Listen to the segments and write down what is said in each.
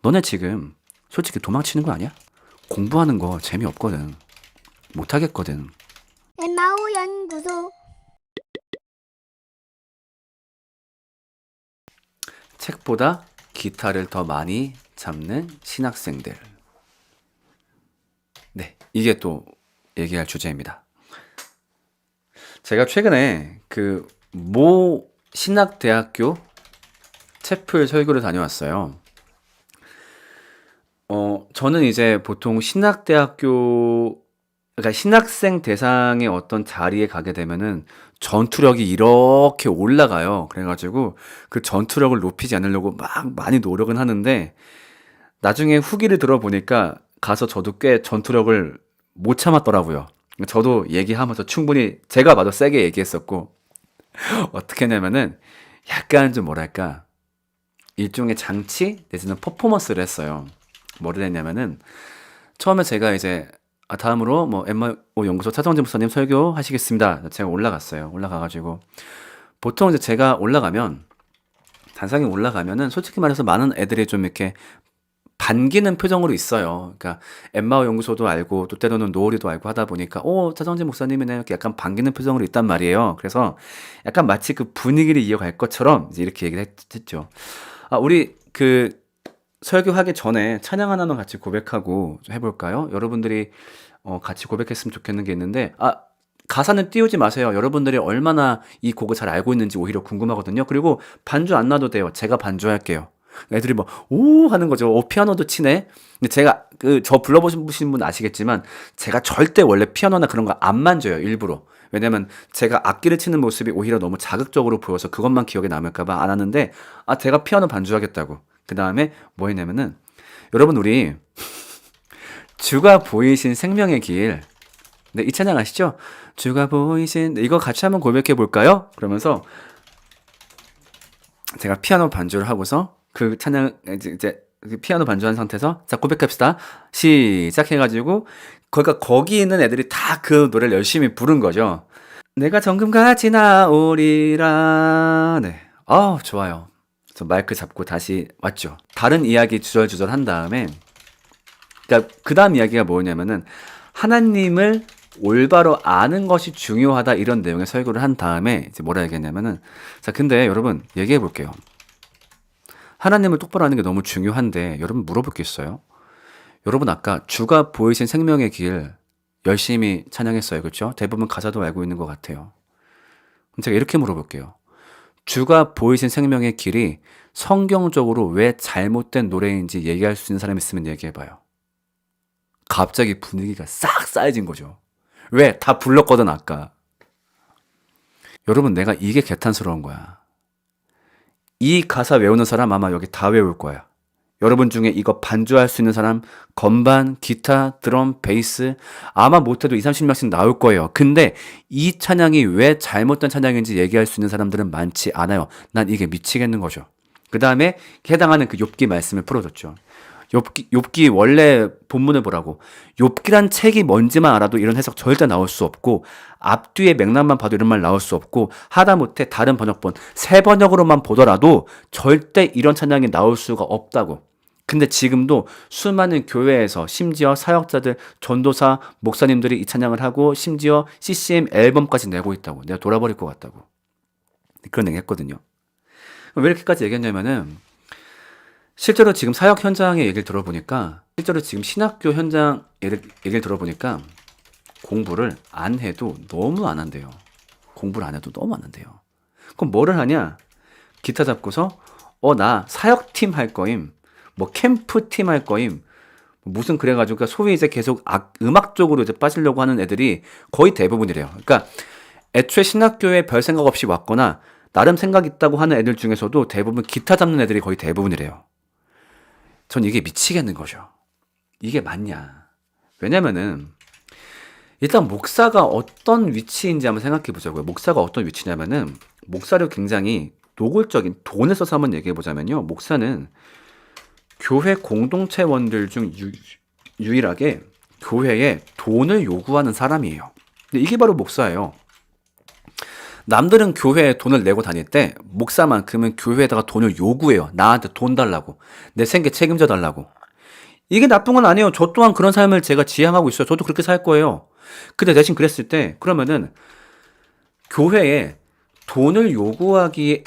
너네 지금 솔직히 도망치는 거 아니야? 공부하는 거 재미없거든. 못하겠거든. 엠마오 연구소. 책보다 기타를 더 많이 잡는 신학생들. 네, 이게 또 얘기할 주제입니다. 제가 최근에 그 모 신학대학교 채플 설교를 다녀왔어요. 저는 이제 보통 신학대학교, 그러니까 신학생 대상의 어떤 자리에 가게 되면은 전투력이 이렇게 올라가요. 그래가지고 그 전투력을 높이지 않으려고 막 많이 노력은 하는데 나중에 후기를 들어보니까 가서 저도 꽤 전투력을 못 참았더라고요. 저도 얘기하면서 충분히 제가 봐도 세게 얘기했었고 어떻게 했냐면은 약간 좀 뭐랄까 일종의 장치 내지는 퍼포먼스를 했어요. 뭐를 했냐면은 처음에 제가 이제 다음으로 뭐 엠마오 연구소 차정진 목사님 설교 하시겠습니다. 제가 올라갔어요. 올라가가지고 보통 이제 제가 올라가면 단상에 올라가면은 솔직히 말해서 많은 애들이 좀 이렇게 반기는 표정으로 있어요. 그러니까 엠마오 연구소도 알고 또 때로는 노을이도 알고 하다 보니까 차정진 목사님이네 이렇게 약간 반기는 표정으로 있단 말이에요. 그래서 약간 마치 그 분위기를 이어갈 것처럼 이제 이렇게 얘기를 했죠. 우리 그 설교하기 전에 찬양 하나만 같이 고백하고 좀 해볼까요? 여러분들이 같이 고백했으면 좋겠는 게 있는데 가사는 띄우지 마세요. 여러분들이 얼마나 이 곡을 잘 알고 있는지 오히려 궁금하거든요. 그리고 반주 안 놔도 돼요. 제가 반주할게요. 애들이 막 오 하는 거죠. 피아노도 치네. 근데 제가 저 불러보신 분 아시겠지만 제가 절대 원래 피아노나 그런 거 안 만져요. 일부러. 왜냐면 제가 악기를 치는 모습이 오히려 너무 자극적으로 보여서 그것만 기억에 남을까봐 안 하는데 제가 피아노 반주하겠다고. 그 다음에 뭐 했냐면은 여러분 우리 주가 보이신 생명의 길. 네, 이 찬양 아시죠? 주가 보이신 이거 같이 한번 고백해 볼까요? 그러면서 제가 피아노 반주를 하고서 그 찬양 이제 그 피아노 반주한 상태에서 자 고백합시다. 시작해가지고 거기 있는 애들이 다 그 노래를 열심히 부른 거죠. 내가 정금같이 나오리라. 네, 좋아요. 그래서 마이크 잡고 다시 왔죠. 다른 이야기 주절주절 한 다음에 그러니까 그 다음 이야기가 뭐냐면은 하나님을 올바로 아는 것이 중요하다 이런 내용의 설교를 한 다음에 이제 뭐라 얘기했냐면은 자 근데 여러분 얘기해 볼게요. 하나님을 똑바로 아는 게 너무 중요한데 여러분 물어볼 게 있어요. 여러분 아까 주가 보이신 생명의 길 열심히 찬양했어요. 그렇죠? 대부분 가사도 알고 있는 것 같아요. 그럼 제가 이렇게 물어볼게요. 주가 보이신 생명의 길이 성경적으로 왜 잘못된 노래인지 얘기할 수 있는 사람 있으면 얘기해봐요. 갑자기 분위기가 싹 쌓여진 거죠. 왜? 다 불렀거든 아까. 여러분 내가 이게 개탄스러운 거야. 이 가사 외우는 사람 아마 여기 다 외울 거야. 여러분 중에 이거 반주할 수 있는 사람 건반, 기타, 드럼, 베이스 아마 못해도 20, 30명씩 나올 거예요. 근데 이 찬양이 왜 잘못된 찬양인지 얘기할 수 있는 사람들은 많지 않아요. 난 이게 미치겠는 거죠. 그 다음에 해당하는 그 욥기 말씀을 풀어줬죠. 욥기 원래 본문을 보라고. 욥기란 책이 뭔지만 알아도 이런 해석 절대 나올 수 없고 앞뒤의 맥락만 봐도 이런 말 나올 수 없고 하다못해 다른 번역본 새 번역으로만 보더라도 절대 이런 찬양이 나올 수가 없다고. 근데 지금도 수많은 교회에서 심지어 사역자들, 전도사, 목사님들이 이 찬양을 하고 심지어 CCM 앨범까지 내고 있다고. 내가 돌아버릴 것 같다고. 그런 얘기 했거든요. 왜 이렇게까지 얘기했냐면은 실제로 지금 사역 현장의 얘기를 들어보니까 실제로 지금 신학교 현장 얘기를 들어보니까 공부를 안 해도 너무 안 한대요. 공부를 안 해도 너무 안 한대요. 그럼 뭐를 하냐? 기타 잡고서 나 사역팀 할 거임. 뭐 캠프팀 할 거임. 무슨 그래가지고 그러니까 소위 이제 계속 음악 쪽으로 이제 빠지려고 하는 애들이 거의 대부분이래요. 그러니까 애초에 신학교에 별 생각 없이 왔거나 나름 생각 있다고 하는 애들 중에서도 대부분 기타 잡는 애들이 거의 대부분이래요. 전 이게 미치겠는 거죠. 이게 맞냐? 왜냐면은 일단 목사가 어떤 위치인지 한번 생각해 보자고요. 목사가 어떤 위치냐면은 목사를 굉장히 노골적인 돈을 써서 한번 얘기해 보자면요. 목사는 교회 공동체원들 중 유일하게 교회에 돈을 요구하는 사람이에요. 근데 이게 바로 목사예요. 남들은 교회에 돈을 내고 다닐 때 목사만큼은 교회에다가 돈을 요구해요. 나한테 돈 달라고. 내 생계 책임져 달라고. 이게 나쁜 건 아니에요. 저 또한 그런 삶을 제가 지향하고 있어요. 저도 그렇게 살 거예요. 근데 대신 그랬을 때 그러면은 교회에 돈을 요구하기에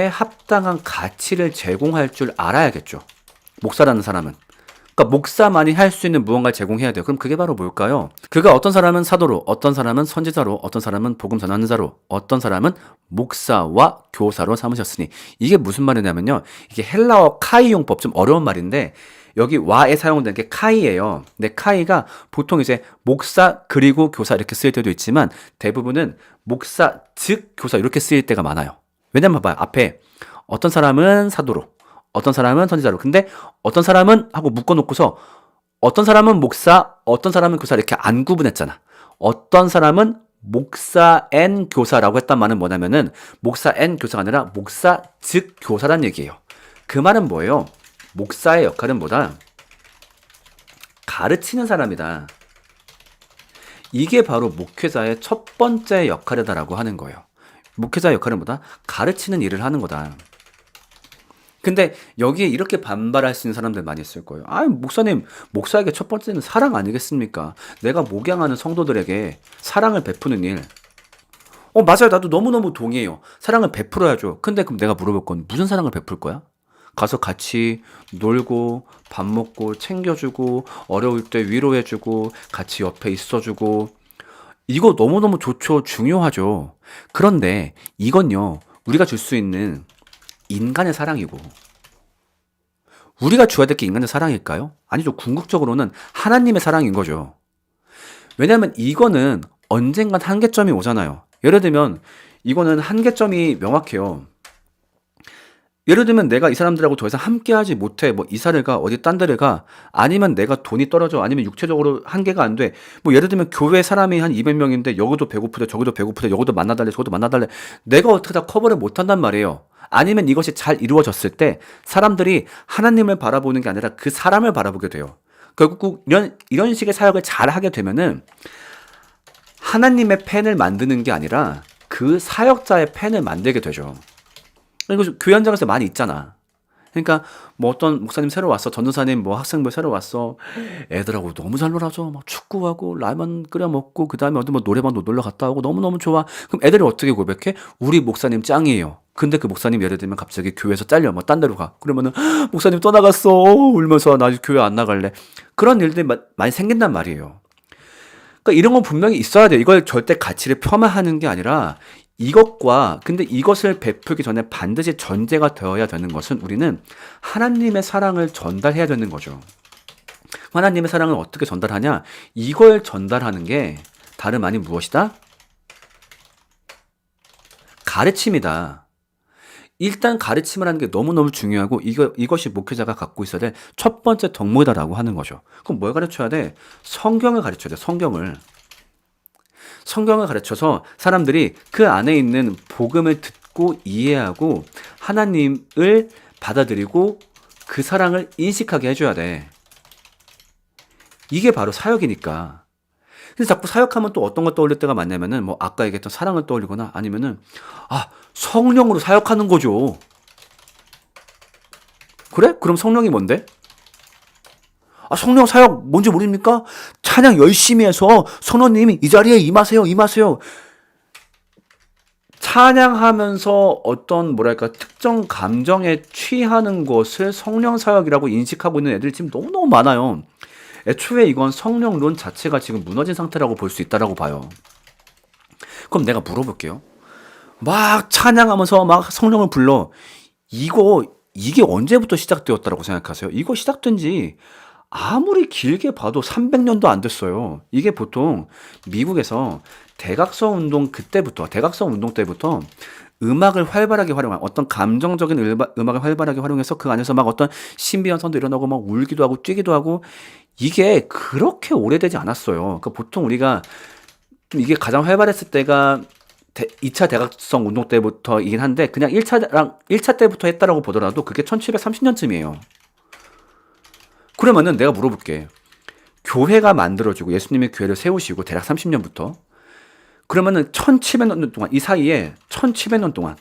합당한 가치를 제공할 줄 알아야겠죠. 목사라는 사람은. 그러니까 목사만이 할 수 있는 무언가를 제공해야 돼요. 그럼 그게 바로 뭘까요? 그가 어떤 사람은 사도로, 어떤 사람은 선지자로, 어떤 사람은 복음 전하는 자로, 어떤 사람은 목사와 교사로 삼으셨으니. 이게 무슨 말이냐면요. 이게 헬라어 카이 용법, 좀 어려운 말인데 여기 와에 사용된 게 카이예요. 근데 카이가 보통 이제 목사 그리고 교사 이렇게 쓰일 때도 있지만 대부분은 목사 즉 교사 이렇게 쓰일 때가 많아요. 왜냐면 봐봐요. 앞에 어떤 사람은 사도로, 어떤 사람은 선지자로. 근데 어떤 사람은 하고 묶어놓고서 어떤 사람은 목사, 어떤 사람은 교사 이렇게 안 구분했잖아. 어떤 사람은 목사 앤 교사라고 했단 말은 뭐냐면은 목사 앤 교사가 아니라 목사 즉 교사란 얘기예요. 그 말은 뭐예요? 목사의 역할은 뭐다? 가르치는 사람이다. 이게 바로 목회자의 첫 번째 역할이다라고 하는 거예요. 목회자의 역할은 뭐다? 가르치는 일을 하는 거다. 근데 여기에 이렇게 반발할 수 있는 사람들 많이 있을 거예요. 아, 목사님, 목사에게 첫 번째는 사랑 아니겠습니까? 내가 목양하는 성도들에게 사랑을 베푸는 일. 맞아요. 나도 너무너무 동의해요. 사랑을 베풀어야죠. 근데 그럼 내가 물어볼 건 무슨 사랑을 베풀 거야? 가서 같이 놀고 밥 먹고 챙겨주고 어려울 때 위로해주고 같이 옆에 있어주고 이거 너무너무 좋죠. 중요하죠. 그런데 이건요. 우리가 줄 수 있는 인간의 사랑이고 우리가 줘야 될 게 인간의 사랑일까요? 아니죠. 궁극적으로는 하나님의 사랑인 거죠. 왜냐하면 이거는 언젠간 한계점이 오잖아요. 예를 들면 이거는 한계점이 명확해요. 예를 들면 내가 이 사람들하고 더 이상 함께하지 못해. 뭐 이사를 가, 어디 딴 데를 가. 아니면 내가 돈이 떨어져. 아니면 육체적으로 한계가 안 돼. 뭐 예를 들면 교회 사람이 한 200명인데 여기도 배고프대, 저기도 배고프대, 여기도 만나달래, 저기도 만나달래. 내가 어떻게 다 커버를 못 한단 말이에요. 아니면 이것이 잘 이루어졌을 때 사람들이 하나님을 바라보는 게 아니라 그 사람을 바라보게 돼요. 결국 이런 식의 사역을 잘 하게 되면은 하나님의 팬을 만드는 게 아니라 그 사역자의 팬을 만들게 되죠. 이거 교회 현장에서 많이 있잖아. 그러니까 뭐 어떤 목사님 새로 왔어, 전도사님 뭐 학생들 새로 왔어, 애들하고 너무 잘 놀아줘, 막 축구하고 라면 끓여 먹고 그 다음에 어디 뭐 노래방도 놀러 갔다 오고 너무너무 좋아. 그럼 애들이 어떻게 고백해? 우리 목사님 짱이에요. 근데 그 목사님 예를 들면 갑자기 교회에서 잘려, 뭐 딴 데로 가. 그러면은 목사님 떠나갔어, 울면서 나 교회 안 나갈래. 그런 일들이 많이 생긴단 말이에요. 그러니까 이런 건 분명히 있어야 돼. 이걸 절대 가치를 폄하하는 게 아니라 근데 이것을 베풀기 전에 반드시 전제가 되어야 되는 것은 우리는 하나님의 사랑을 전달해야 되는 거죠. 하나님의 사랑을 어떻게 전달하냐? 이걸 전달하는 게 다름 아닌 무엇이다? 가르침이다. 일단 가르침을 하는 게 너무너무 중요하고 이것이 목회자가 갖고 있어야 될 첫 번째 덕목이다라고 하는 거죠. 그럼 뭘 가르쳐야 돼? 성경을 가르쳐야 돼. 성경을 가르쳐서 사람들이 그 안에 있는 복음을 듣고 이해하고 하나님을 받아들이고 그 사랑을 인식하게 해줘야 돼. 이게 바로 사역이니까. 근데 자꾸 사역하면 또 어떤 걸 떠올릴 때가 많냐면은 뭐 아까 얘기했던 사랑을 떠올리거나 아니면은 성령으로 사역하는 거죠. 그래? 그럼 성령이 뭔데? 성령 사역 뭔지 모릅니까? 찬양 열심히 해서 성령님이 이 자리에 임하세요. 찬양하면서 어떤 특정 감정에 취하는 것을 성령 사역이라고 인식하고 있는 애들이 지금 너무너무 많아요. 애초에 이건 성령론 자체가 지금 무너진 상태라고 볼 수 있다라고 봐요. 그럼 내가 물어볼게요. 막 찬양하면서 막 성령을 불러. 이게 언제부터 시작되었다라고 생각하세요? 이거 시작된 지 아무리 길게 봐도 300년도 안 됐어요. 이게 보통 미국에서 대각성 운동 때부터 음악을 활발하게 활용한 어떤 감정적인 음악을 활발하게 활용해서 그 안에서 막 어떤 신비현상도 일어나고 막 울기도 하고 뛰기도 하고 이게 그렇게 오래되지 않았어요. 그러니까 보통 우리가 이게 가장 활발했을 때가 2차 대각성 운동 때부터이긴 한데 그냥 1차 때부터 했다라고 보더라도 그게 1730년쯤이에요. 그러면은 내가 물어볼게. 교회가 만들어지고 예수님이 교회를 세우시고 대략 30년부터 그러면은 1700년 동안, 이 사이에 1700년 동안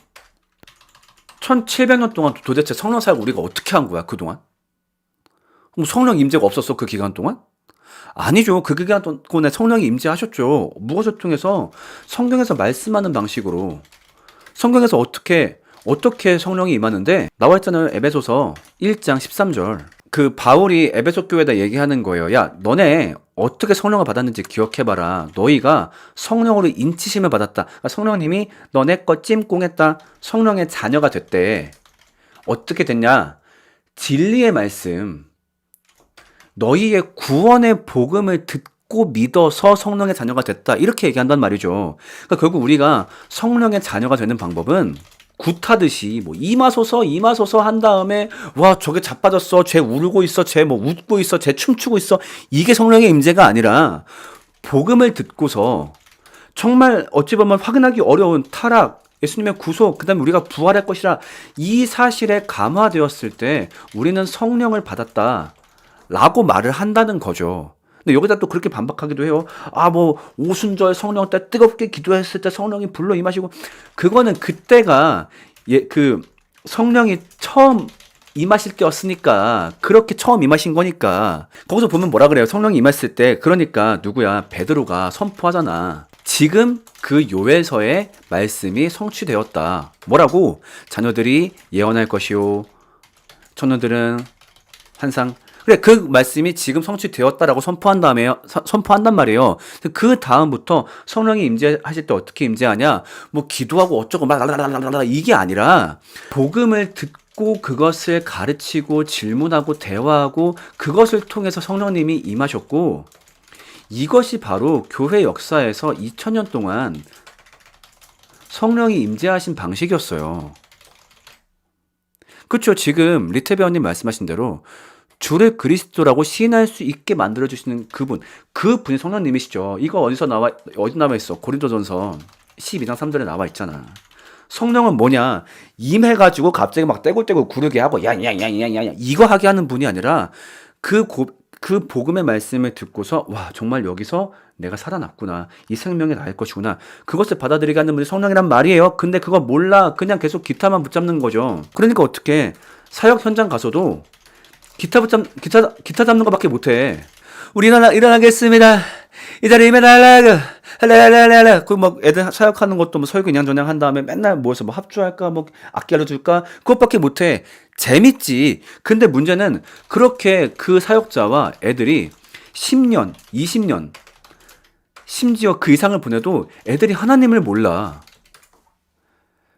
1700년 동안 도대체 성령 사역 우리가 어떻게 한 거야, 그동안? 그럼 성령 임재가 없었어, 그 기간 동안? 아니죠. 그 기간 동안에 성령이 임재하셨죠. 무엇을 통해서? 성경에서 말씀하는 방식으로. 성경에서 어떻게 성령이 임하는데? 나와 있잖아요. 에베소서 1장 13절. 그 바울이 에베소 교회에다 얘기하는 거예요. 야, 너네 어떻게 성령을 받았는지 기억해봐라. 너희가 성령으로 인치심을 받았다. 그러니까 성령님이 너네 거 찜꽁했다. 성령의 자녀가 됐대. 어떻게 됐냐? 진리의 말씀, 너희의 구원의 복음을 듣고 믿어서 성령의 자녀가 됐다. 이렇게 얘기한단 말이죠. 그러니까 결국 우리가 성령의 자녀가 되는 방법은 굿하듯이 뭐 임하소서 한 다음에 와 저게 자빠졌어, 쟤 울고 있어, 쟤 뭐 웃고 있어, 쟤 춤추고 있어, 이게 성령의 임재가 아니라 복음을 듣고서 정말 어찌 보면 확인하기 어려운 타락, 예수님의 구속, 그 다음에 우리가 부활할 것이라 이 사실에 감화되었을 때 우리는 성령을 받았다 라고 말을 한다는 거죠. 근데 여기다 또 그렇게 반박하기도 해요. 아, 뭐, 오순절 성령 때 뜨겁게 기도했을 때 성령이 불러 임하시고, 그거는 그때가, 성령이 처음 임하실 때였으니까, 그렇게 처음 임하신 거니까. 거기서 보면 뭐라 그래요? 성령이 임했을 때, 그러니까 누구야? 베드로가 선포하잖아. 지금 그 요엘서의 말씀이 성취되었다. 뭐라고? 자녀들이 예언할 것이요. 처녀들은 환상. 그래, 그 말씀이 지금 성취되었다라고 선포한단 말이에요. 그 다음부터 성령이 임재하실 때 어떻게 임재하냐? 뭐 기도하고 어쩌고 막 이게 아니라 복음을 듣고 그것을 가르치고 질문하고 대화하고 그것을 통해서 성령님이 임하셨고, 이것이 바로 교회 역사에서 2000년 동안 성령이 임재하신 방식이었어요. 그렇죠. 지금 리태 배우님 말씀하신 대로 주를 그리스도라고 시인할 수 있게 만들어주시는 그분이 성령님이시죠. 이거 어디 나와 있어? 고린도전서 12장 3절에 나와 있잖아. 성령은 뭐냐? 임해가지고 갑자기 막 떼굴떼굴 구르게 하고, 야야야야야야 이거 하게 하는 분이 아니라 그 복음의 말씀을 듣고서, 와, 정말 여기서 내가 살아났구나. 이 생명이 나을 것이구나. 그것을 받아들이게 하는 분이 성령이란 말이에요. 근데 그거 몰라. 그냥 계속 기타만 붙잡는 거죠. 그러니까 어떻게 사역 현장 가서도 기타 잡는 거밖에 못해. 우리 일어나겠습니다. 이 자리에 임해달라고. 할랄랄랄라. 막 애들 사역하는 것도 뭐 설교 인양전양 한 다음에 맨날 모여서 뭐 합주할까, 뭐 악기 알려줄까? 그것밖에 못해. 재밌지. 근데 문제는 그렇게 그 사역자와 애들이 10년, 20년, 심지어 그 이상을 보내도 애들이 하나님을 몰라.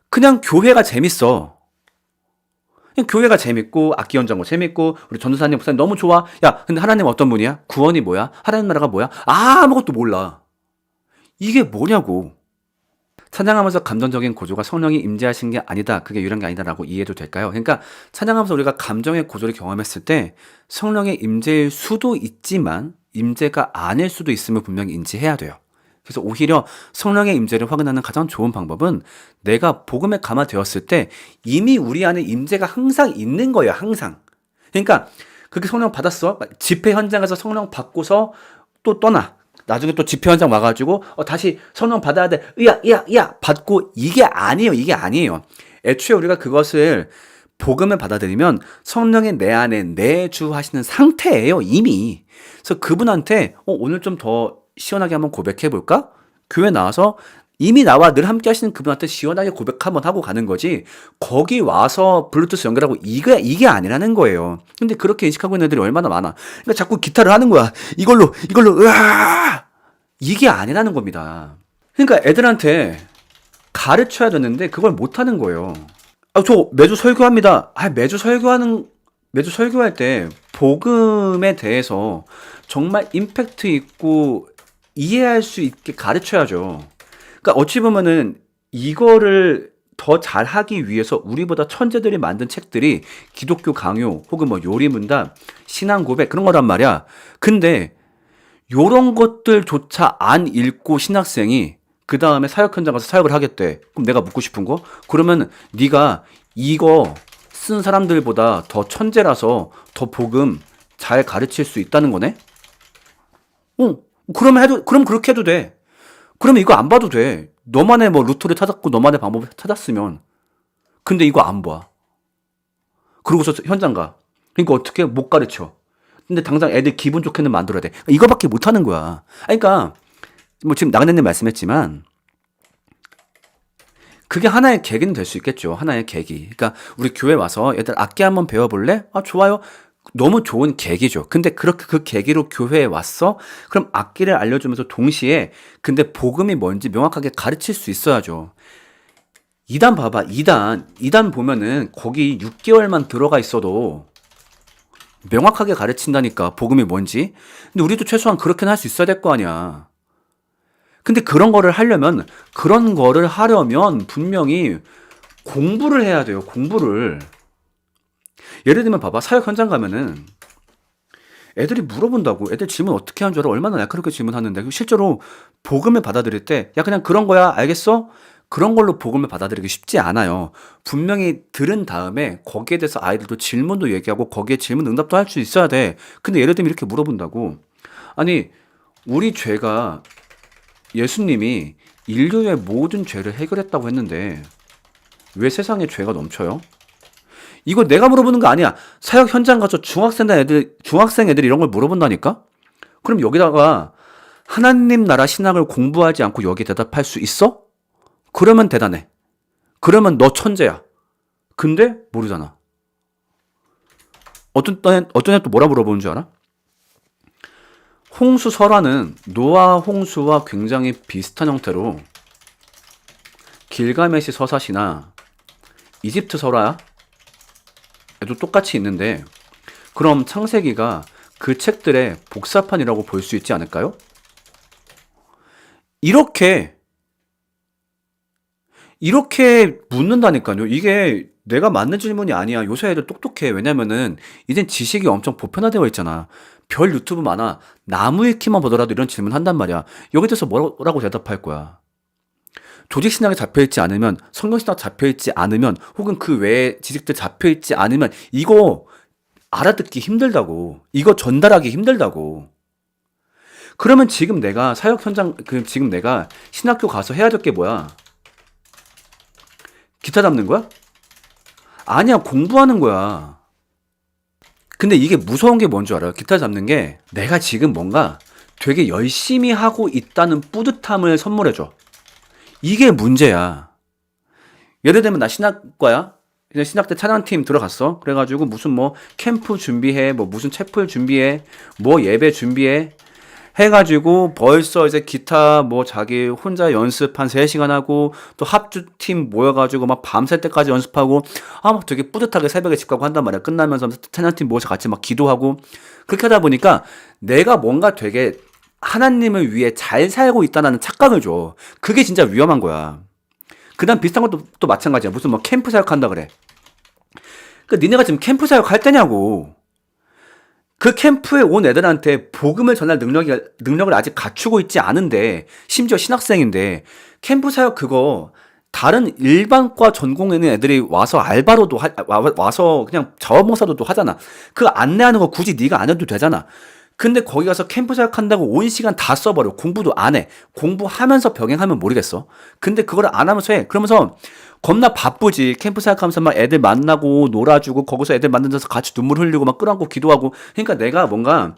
그냥 교회가 재밌어. 교회가 재밌고 악기 연주하는 거 재밌고 우리 전도사님 목사님 너무 좋아. 야, 근데 하나님 어떤 분이야? 구원이 뭐야? 하나님 나라가 뭐야? 아무것도 몰라. 이게 뭐냐고. 찬양하면서 감정적인 고조가 성령이 임재하신 게 아니다, 그게 유일한 게 아니다라고 이해해도 될까요? 그러니까 찬양하면서 우리가 감정의 고조를 경험했을 때 성령의 임재일 수도 있지만 임재가 아닐 수도 있음을 분명히 인지해야 돼요. 그래서 오히려 성령의 임재를 확인하는 가장 좋은 방법은 내가 복음에 감화되었을 때 이미 우리 안에 임재가 항상 있는 거예요. 항상. 그러니까 그렇게 성령 받았어. 집회 현장에서 성령 받고서 또 떠나. 나중에 또 집회 현장 와가지고 다시 성령 받아야 돼. 으야 받고 이게 아니에요. 애초에 우리가 그것을 복음을 받아들이면 성령이 내 안에 내주하시는 상태예요. 이미. 그래서 그분한테 오늘 좀 더 시원하게 한번 고백해볼까? 교회 나와서 이미 나와 늘 함께 하시는 그분한테 시원하게 고백 한번 하고 가는 거지, 거기 와서 블루투스 연결하고 이게 아니라는 거예요. 근데 그렇게 인식하고 있는 애들이 얼마나 많아. 그러니까 자꾸 기타를 하는 거야. 이걸로 으아! 이게 아니라는 겁니다. 그러니까 애들한테 가르쳐야 되는데 그걸 못하는 거예요. 저 매주 설교합니다. 매주 설교할 때 복음에 대해서 정말 임팩트 있고 이해할 수 있게 가르쳐야죠. 그러니까 어찌 보면은 이거를 더 잘하기 위해서 우리보다 천재들이 만든 책들이 기독교 강요 혹은 뭐 요리문답, 신앙 고백 그런 거란 말이야. 근데 요런 것들조차 안 읽고 신학생이 그 다음에 사역 현장 가서 사역을 하겠대. 그럼 내가 묻고 싶은 거? 그러면 네가 이거 쓴 사람들보다 더 천재라서 더 복음 잘 가르칠 수 있다는 거네? 그럼 그렇게 해도 돼. 그러면 이거 안 봐도 돼. 너만의 뭐 루트를 찾았고 너만의 방법을 찾았으면. 근데 이거 안 봐. 그러고서 현장 가. 그러니까 어떻게 못 가르쳐. 근데 당장 애들 기분 좋게는 만들어야 돼. 이거밖에 못 하는 거야. 그러니까 뭐 지금 나그네님 말씀했지만 그게 하나의 계기는 될 수 있겠죠. 하나의 계기. 그러니까 우리 교회 와서 애들 악기 한번 배워볼래? 아, 좋아요. 너무 좋은 계기죠. 근데 그렇게 그 계기로 교회에 왔어? 그럼 악기를 알려주면서 동시에 근데 복음이 뭔지 명확하게 가르칠 수 있어야죠. 2단 봐봐. 2단 보면은 거기 6개월만 들어가 있어도 명확하게 가르친다니까 복음이 뭔지. 근데 우리도 최소한 그렇게는 할 수 있어야 될 거 아니야. 근데 그런 거를 하려면 분명히 공부를 해야 돼요. 공부를. 예를 들면 봐봐. 사역 현장 가면은 애들이 물어본다고. 애들 질문 어떻게 하는 줄 알아? 얼마나 날카롭게 질문하는데. 실제로 복음을 받아들일 때 야 그냥 그런 거야. 알겠어? 그런 걸로 복음을 받아들이기 쉽지 않아요. 분명히 들은 다음에 거기에 대해서 아이들도 질문도 얘기하고 거기에 질문 응답도 할 수 있어야 돼. 근데 예를 들면 이렇게 물어본다고. 아니 우리 죄가 예수님이 인류의 모든 죄를 해결했다고 했는데 왜 세상에 죄가 넘쳐요? 이거 내가 물어보는 거 아니야. 사역 현장 가서 중학생 애들이 이런 걸 물어본다니까? 그럼 여기다가 하나님 나라 신학을 공부하지 않고 여기 대답할 수 있어? 그러면 대단해. 그러면 너 천재야. 근데 모르잖아. 어떤 애 또 뭐라 물어보는 줄 알아? 홍수 설화는 노아 홍수와 굉장히 비슷한 형태로 길가메시 서사시나 이집트 설화 에도 똑같이 있는데 그럼 창세기가 그 책들의 복사판이라고 볼 수 있지 않을까요? 이렇게 묻는다니까요. 이게 내가 맞는 질문이 아니야. 요새 애들 똑똑해. 왜냐면은 이젠 지식이 엄청 보편화되어 있잖아. 별 유튜브 많아. 나무 위키만 보더라도 이런 질문 한단 말이야. 여기 대해서 뭐라고 대답할 거야? 조직신학에 잡혀있지 않으면, 성경신학 잡혀있지 않으면, 혹은 그 외에 지식들 잡혀있지 않으면 이거 알아듣기 힘들다고. 이거 전달하기 힘들다고. 그러면 지금 내가 사역 현장, 지금 내가 신학교 가서 해야 될 게 뭐야? 기타 잡는 거야? 아니야, 공부하는 거야. 근데 이게 무서운 게 뭔 줄 알아요? 기타 잡는 게 내가 지금 뭔가 되게 열심히 하고 있다는 뿌듯함을 선물해줘. 이게 문제야. 예를 들면 나 신학과야. 그냥 신학 때 찬양팀 들어갔어. 그래가지고 무슨 뭐 캠프 준비해, 뭐 무슨 채플 준비해, 뭐 예배 준비해. 해가지고 벌써 이제 기타 뭐 자기 혼자 연습 한 3시간 하고 또 합주팀 모여가지고 막 밤샐 때까지 연습하고 막 되게 뿌듯하게 새벽에 집 가고 한단 말이야. 끝나면서 찬양팀 모여서 같이 막 기도하고 그렇게 하다 보니까 내가 뭔가 되게 하나님을 위해 잘 살고 있다는 착각을 줘. 그게 진짜 위험한 거야. 그 다음 비슷한 것도 또 마찬가지야. 무슨 뭐 캠프 사역한다 그래. 니네가 지금 캠프 사역 할 때냐고. 그 캠프에 온 애들한테 복음을 전할 능력을 아직 갖추고 있지 않은데, 심지어 신학생인데, 캠프 사역 그거, 다른 일반과 전공에 있는 애들이 와서 알바로도, 와서 그냥 자원봉사도 하잖아. 그 안내하는 거 굳이 네가 안 해도 되잖아. 근데 거기 가서 캠프 사역한다고 온 시간 다 써버려. 공부도 안 해. 공부하면서 병행하면 모르겠어. 근데 그걸 안 하면서 해. 그러면서 겁나 바쁘지. 캠프 사역하면서 막 애들 만나고 놀아주고 거기서 애들 만나서 같이 눈물 흘리고 막 끌어안고 기도하고. 그러니까 내가 뭔가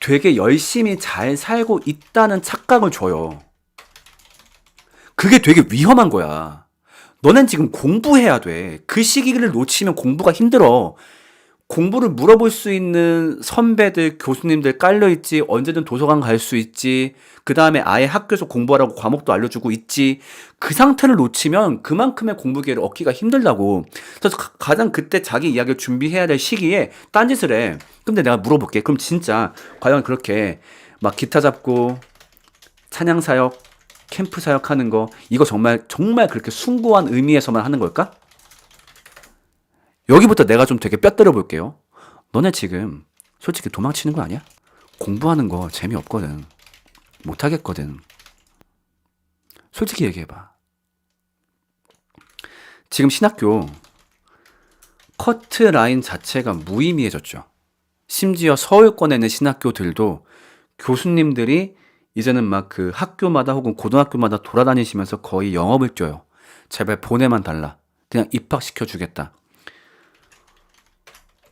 되게 열심히 잘 살고 있다는 착각을 줘요. 그게 되게 위험한 거야. 너넨 지금 공부해야 돼. 그 시기를 놓치면 공부가 힘들어. 공부를 물어볼 수 있는 선배들, 교수님들 깔려있지. 언제든 도서관 갈 수 있지. 그 다음에 아예 학교에서 공부하라고 과목도 알려주고 있지. 그 상태를 놓치면 그만큼의 공부 기회를 얻기가 힘들다고. 그래서 가장 그때 자기 이야기를 준비해야 될 시기에 딴짓을 해. 근데 내가 물어볼게. 그럼 진짜 과연 그렇게 막 기타 잡고 찬양 사역, 캠프 사역 하는 거 이거 정말 그렇게 숭고한 의미에서만 하는 걸까? 여기부터 내가 좀 되게 뼈 때려 볼게요. 너네 지금 솔직히 도망치는 거 아니야? 공부하는 거 재미없거든. 못하겠거든. 솔직히 얘기해봐. 지금 신학교 커트라인 자체가 무의미해졌죠. 심지어 서울권에 있는 신학교들도 교수님들이 이제는 막 그 학교마다 혹은 고등학교마다 돌아다니시면서 거의 영업을 뛰어요. 제발 보내만 달라. 그냥 입학시켜 주겠다.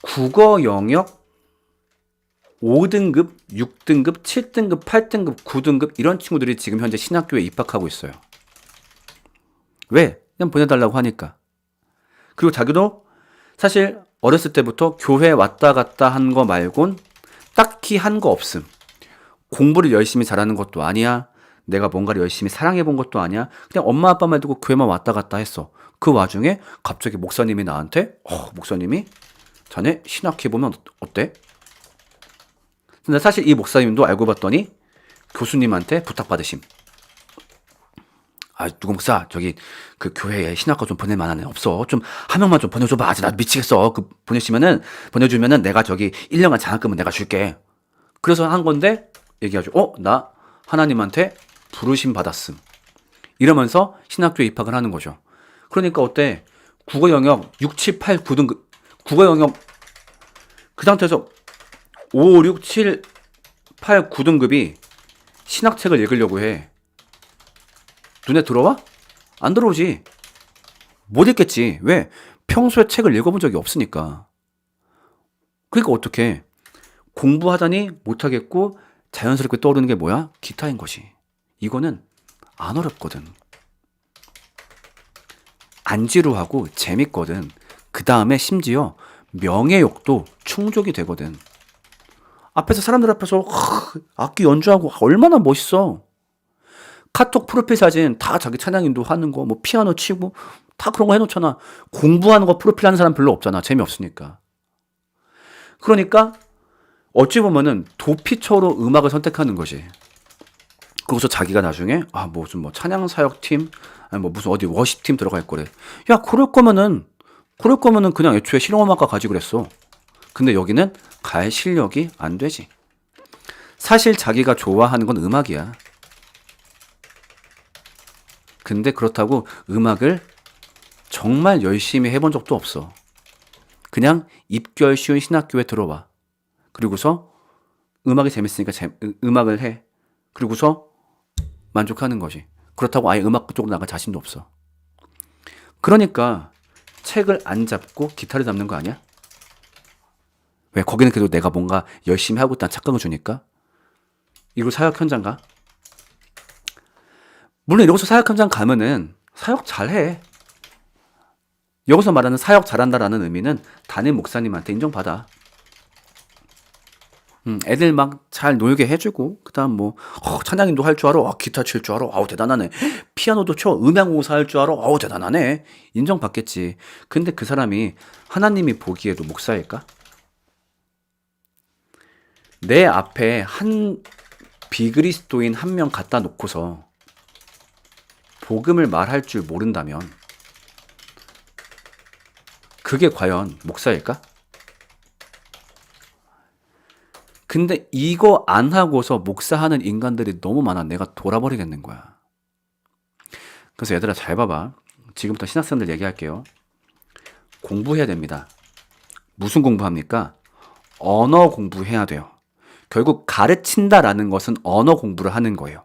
국어 영역 5등급, 6등급, 7등급, 8등급, 9등급 이런 친구들이 지금 현재 신학교에 입학하고 있어요. 왜? 그냥 보내달라고 하니까. 그리고 자기도 사실 어렸을 때부터 교회 왔다 갔다 한 거 말곤 딱히 한 거 없음. 공부를 열심히 잘하는 것도 아니야. 내가 뭔가를 열심히 사랑해 본 것도 아니야. 그냥 엄마 아빠 말 듣고 교회만 왔다 갔다 했어. 그 와중에 갑자기 목사님이 나한테 목사님이 자네 신학해보면 어때? 근데 사실 이 목사님도 알고 봤더니 교수님한테 부탁받으심. 누구 목사 저기 그 교회에 신학과 좀 보낼 만한 애 없어? 좀 한 명만 좀 보내줘봐. 아직 나 미치겠어. 그 보내주면은 내가 저기 1년간 장학금은 내가 줄게. 그래서 한 건데 얘기하죠. 나 하나님한테 부르심 받았음. 이러면서 신학교에 입학을 하는 거죠. 그러니까 어때? 국어 영역 6, 7, 8, 9등급 국어 영역 그 상태에서 5, 6, 7, 8, 9등급이 신학책을 읽으려고 해. 눈에 들어와? 안 들어오지. 못 읽겠지. 왜? 평소에 책을 읽어본 적이 없으니까. 그러니까 어떻게 공부하다니 못하겠고 자연스럽게 떠오르는 게 뭐야? 기타인 것이. 이거는 안 어렵거든. 안 지루하고 재밌거든. 그 다음에 심지어 명예욕도 충족이 되거든. 앞에서 사람들 앞에서 악기 연주하고 얼마나 멋있어. 카톡 프로필 사진 다 자기 찬양 인도하는 거, 뭐 피아노 치고 다 그런 거 해놓잖아. 공부하는 거 프로필 하는 사람 별로 없잖아. 재미없으니까. 그러니까 어찌 보면은 도피처로 음악을 선택하는 거지. 그래서 자기가 나중에 무슨 뭐 찬양 사역팀 아니 뭐 무슨 어디 워십팀 들어갈 거래. 야 그럴 거면은 그냥 애초에 실용음악과 가지 그랬어. 근데 여기는 갈 실력이 안 되지. 사실 자기가 좋아하는 건 음악이야. 근데 그렇다고 음악을 정말 열심히 해본 적도 없어. 그냥 입결 쉬운 신학교에 들어와. 그리고서 음악이 재밌으니까 음악을 해. 그리고서 만족하는 거지. 그렇다고 아예 음악 쪽으로 나갈 자신도 없어. 그러니까 책을 안 잡고 기타를 잡는 거 아니야? 왜? 거기는 그래도 내가 뭔가 열심히 하고 있다는 착각을 주니까? 이거 사역 현장 가? 물론 이러고서 사역 현장 가면은 사역 잘해. 여기서 말하는 사역 잘한다라는 의미는 담임 목사님한테 인정받아. 애들 막 잘 놀게 해주고 그다음 뭐 찬양인도 할 줄 알아. 기타 칠 줄 알아. 대단하네. 피아노도 쳐. 음향공사 할 줄 알아. 대단하네. 인정받겠지. 근데 그 사람이 하나님이 보기에도 목사일까? 내 앞에 한 비그리스도인 한 명 갖다 놓고서 복음을 말할 줄 모른다면 그게 과연 목사일까? 근데 이거 안 하고서 목사하는 인간들이 너무 많아. 내가 돌아버리겠는 거야. 그래서 얘들아 잘 봐봐. 지금부터 신학생들 얘기할게요. 공부해야 됩니다. 무슨 공부합니까? 언어 공부해야 돼요. 결국 가르친다라는 것은 언어 공부를 하는 거예요.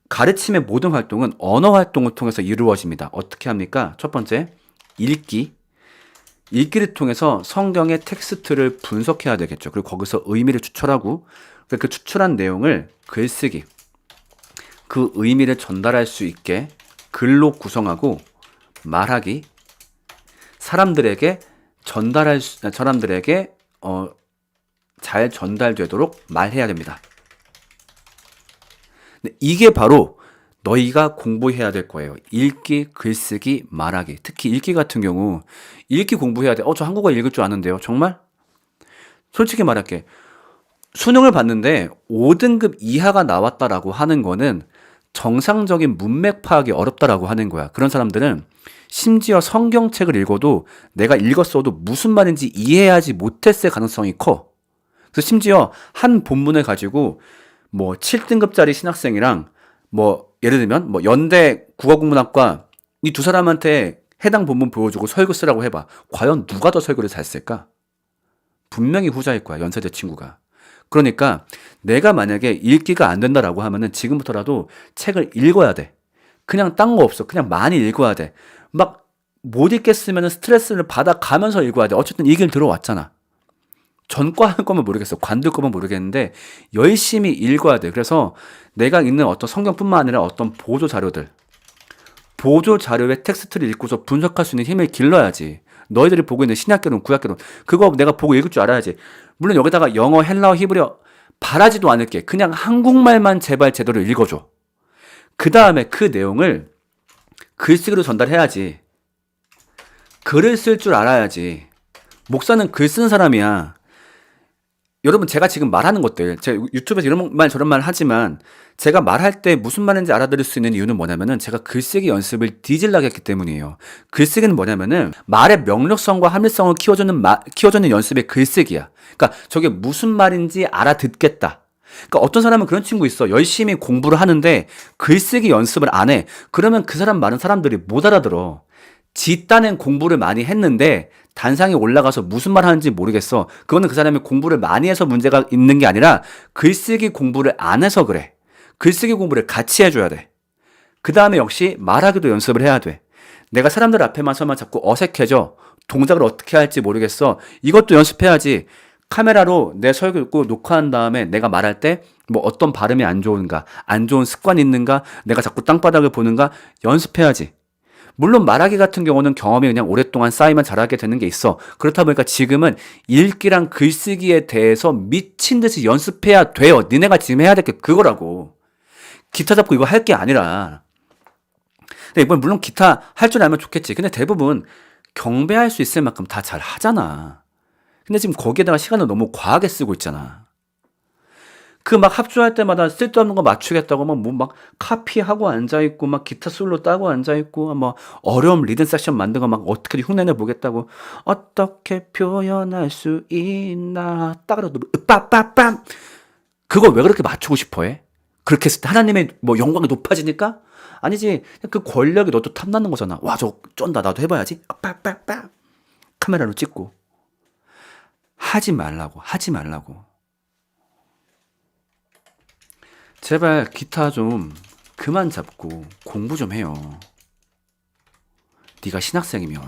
가르침의 모든 활동은 언어 활동을 통해서 이루어집니다. 어떻게 합니까? 첫 번째, 읽기. 읽기를 통해서 성경의 텍스트를 분석해야 되겠죠. 그리고 거기서 의미를 추출하고 그 추출한 내용을 글쓰기. 그 의미를 전달할 수 있게 글로 구성하고 말하기. 사람들에게 잘 전달되도록 말해야 됩니다. 이게 바로 너희가 공부해야 될 거예요. 읽기, 글쓰기, 말하기. 특히 읽기 같은 경우 읽기 공부해야 돼. 저 한국어 읽을 줄 아는데요. 정말? 솔직히 말할게. 수능을 봤는데 5등급 이하가 나왔다라고 하는 거는 정상적인 문맥 파악이 어렵다라고 하는 거야. 그런 사람들은 심지어 성경책을 읽어도 내가 읽었어도 무슨 말인지 이해하지 못했을 가능성이 커. 그래서 심지어 한 본문을 가지고 뭐 7등급짜리 신학생이랑 예를 들면 연대 국어국문학과 이 두 사람한테 해당 본문 보여주고 설교 쓰라고 해봐. 과연 누가 더 설교를 잘 쓸까? 분명히 후자일 거야. 연세대 친구가. 그러니까 내가 만약에 읽기가 안 된다라고 하면은 지금부터라도 책을 읽어야 돼. 그냥 딴 거 없어. 그냥 많이 읽어야 돼. 막 못 읽겠으면 스트레스를 받아가면서 읽어야 돼. 어쨌든 이 길 들어왔잖아. 전과 할 거면 모르겠어. 관둘 거면 모르겠는데 열심히 읽어야 돼. 그래서 내가 읽는 어떤 성경뿐만 아니라 어떤 보조 자료들, 보조 자료의 텍스트를 읽고서 분석할 수 있는 힘을 길러야지. 너희들이 보고 있는 신약계론, 구약계론 그거 내가 보고 읽을 줄 알아야지. 물론 여기다가 영어, 헬라어, 히브리어 바라지도 않을게. 그냥 한국말만 제발 제대로 읽어줘. 그 다음에 그 내용을 글쓰기로 전달해야지. 글을 쓸 줄 알아야지. 목사는 글 쓰는 사람이야. 여러분 제가 지금 말하는 것들 제가 유튜브에서 이런 말 저런 말 하지만 제가 말할 때 무슨 말인지 알아들을 수 있는 이유는 뭐냐면은 제가 글쓰기 연습을 뒤질나게 했기 때문이에요. 글쓰기는 뭐냐면은 말의 명료성과 합리성을 키워주는 연습의 글쓰기야. 그러니까 저게 무슨 말인지 알아듣겠다. 그러니까 어떤 사람은 그런 친구 있어. 열심히 공부를 하는데 글쓰기 연습을 안 해. 그러면 그 사람 말은 사람들이 못 알아들어. 지 딴엔 공부를 많이 했는데 단상에 올라가서 무슨 말 하는지 모르겠어. 그거는 그 사람이 공부를 많이 해서 문제가 있는 게 아니라 글쓰기 공부를 안 해서 그래. 글쓰기 공부를 같이 해줘야 돼. 그 다음에 역시 말하기도 연습을 해야 돼. 내가 사람들 앞에만 서면 자꾸 어색해져. 동작을 어떻게 할지 모르겠어. 이것도 연습해야지. 카메라로 내 설교 듣고 녹화한 다음에 내가 말할 때 뭐 어떤 발음이 안 좋은가, 안 좋은 습관이 있는가, 내가 자꾸 땅바닥을 보는가 연습해야지. 물론 말하기 같은 경우는 경험이 그냥 오랫동안 쌓이면 잘하게 되는 게 있어. 그렇다 보니까 지금은 읽기랑 글쓰기에 대해서 미친 듯이 연습해야 돼요. 니네가 지금 해야 될 게 그거라고. 기타 잡고 이거 할 게 아니라. 근데 이번 물론 기타 할 줄 알면 좋겠지. 근데 대부분 경배할 수 있을 만큼 다 잘 하잖아. 근데 지금 거기에다가 시간을 너무 과하게 쓰고 있잖아. 그 막 합주할 때마다 쓸데없는 거 맞추겠다고 막 카피하고 앉아있고 막 기타 솔로 따고 앉아있고 뭐 어려운 리듬 섹션 만든 거 막 어떻게 흉내내 보겠다고 어떻게 표현할 수 있나 따그라도 빠빠빰 그걸 왜 그렇게 맞추고 싶어 해? 그렇게 했을 때 하나님의 뭐 영광이 높아지니까? 아니지. 그 권력이 너도 탐나는 거잖아. 와, 저거 쩐다. 나도 해봐야지. 빠빠빰 카메라로 찍고. 하지 말라고. 제발 기타 좀 그만 잡고 공부 좀 해요. 네가 신학생이면.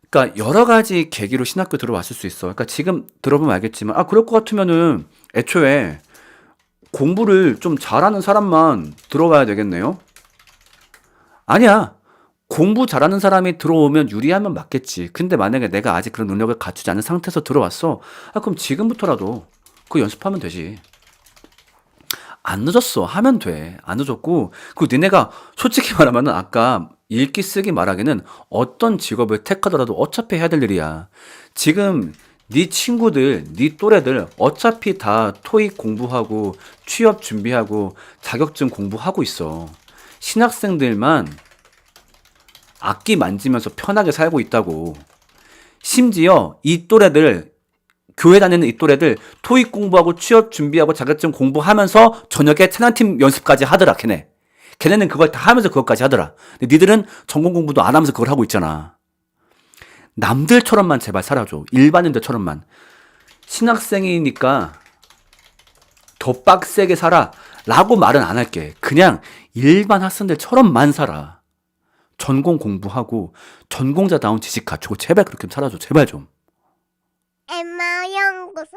그러니까 여러 가지 계기로 신학교 들어왔을 수 있어. 그러니까 지금 들어보면 알겠지만 그럴 것 같으면은 애초에 공부를 좀 잘하는 사람만 들어와야 되겠네요. 아니야. 공부 잘하는 사람이 들어오면 유리하면 맞겠지. 근데 만약에 내가 아직 그런 능력을 갖추지 않은 상태에서 들어왔어. 그럼 지금부터라도 그거 연습하면 되지. 안 늦었어. 하면 돼. 안 늦었고. 그리고 니네가 솔직히 말하면은 아까 읽기 쓰기 말하기는 어떤 직업을 택하더라도 어차피 해야 될 일이야. 지금 네 친구들, 네 또래들 어차피 다 토익 공부하고 취업 준비하고 자격증 공부하고 있어. 신학생들만 악기 만지면서 편하게 살고 있다고. 심지어 이 또래들 교회 다니는 이 또래들 토익 공부하고 취업 준비하고 자격증 공부하면서 저녁에 찬양팀 연습까지 하더라. 걔네는 그걸 다 하면서 그것까지 하더라. 근데 니들은 전공 공부도 안 하면서 그걸 하고 있잖아. 남들처럼만 제발 살아줘. 일반인들처럼만. 신학생이니까 더 빡세게 살아 라고 말은 안 할게. 그냥 일반 학생들처럼만 살아. 전공 공부하고 전공자다운 지식 갖추고 제발 그렇게 좀 살아줘. 제발 좀. 엠마 연구소